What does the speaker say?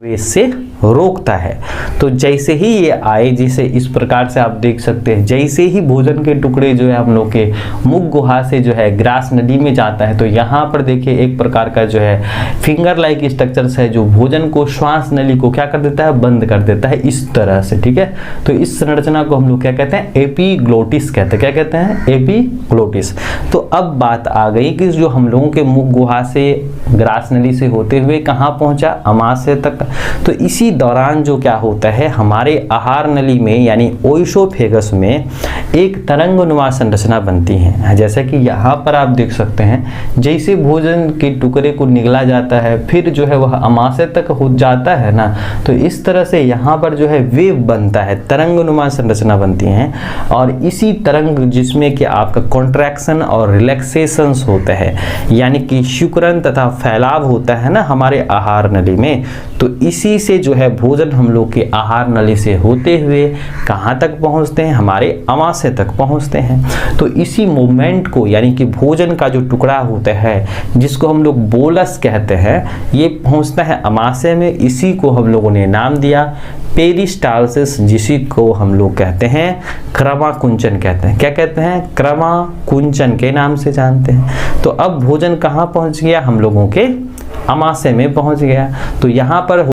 इससे रोकता है। तो जैसे ही ये आए, जिसे इस प्रकार से आप देख सकते हैं, जैसे ही भोजन के टुकड़े जो है हम लोग के मुख गुहा से जो है ग्रास नली में जाता है, तो यहाँ पर देखिए एक प्रकार का जो है फिंगर लाइक स्ट्रक्चर्स है जो भोजन को, श्वास नली को क्या कर देता है, बंद कर देता है इस तरह से। ठीक है, तो इस संरचना को हम लोग क्या कहते हैं, एपीग्लोटिस कहते हैं। क्या कहते हैं, एपीग्लोटिस। तो अब बात आ गई कि जो हम लोगों के मुख गुहा से ग्रास नली से होते हुए कहाँ पहुंचा, अमाशय तक। तो इसी दौरान जो क्या होता है, हमारे आहार नली में यानी ओइसोफेगस में एक तरंगनुमा संरचना बनती है। जैसे कि यहाँ पर आप देख सकते हैं, जैसे भोजन के टुकड़े को निगला जाता है, फिर जो है वह अमाशय तक हो जाता है ना, तो इस तरह से यहाँ पर जो है वेव बनता है, तरंगनुमा संरचना बनती है। और इसी तरंग जिसमें कि आपका कॉन्ट्रैक्शन और रिलैक्सेशंस होता है, यानी कि सिकुड़न तथा फैलाव होता है ना हमारे आहार नली में, तो इसी से जो है भोजन हम लोग के आहार नली से होते हुए कहाँ तक पहुँचते हैं, हमारे अमाशय तक पहुँचते हैं। तो इसी मूवमेंट को, यानी कि भोजन का जो टुकड़ा होता है जिसको हम लोग बोलस कहते हैं, ये पहुँचता है अमाशय में। इसी को हम लोगों ने नाम दिया पेरिस्टालसिस, जिसी को हम लोग कहते हैं क्रमाकुंचन कहते हैं। क्या कहते हैं, क्रमाकुंचन के नाम से जानते हैं। तो अब भोजन कहाँ पहुँच गया, हम लोगों के अमाशय में पहुँच गया। तो यहाँ पर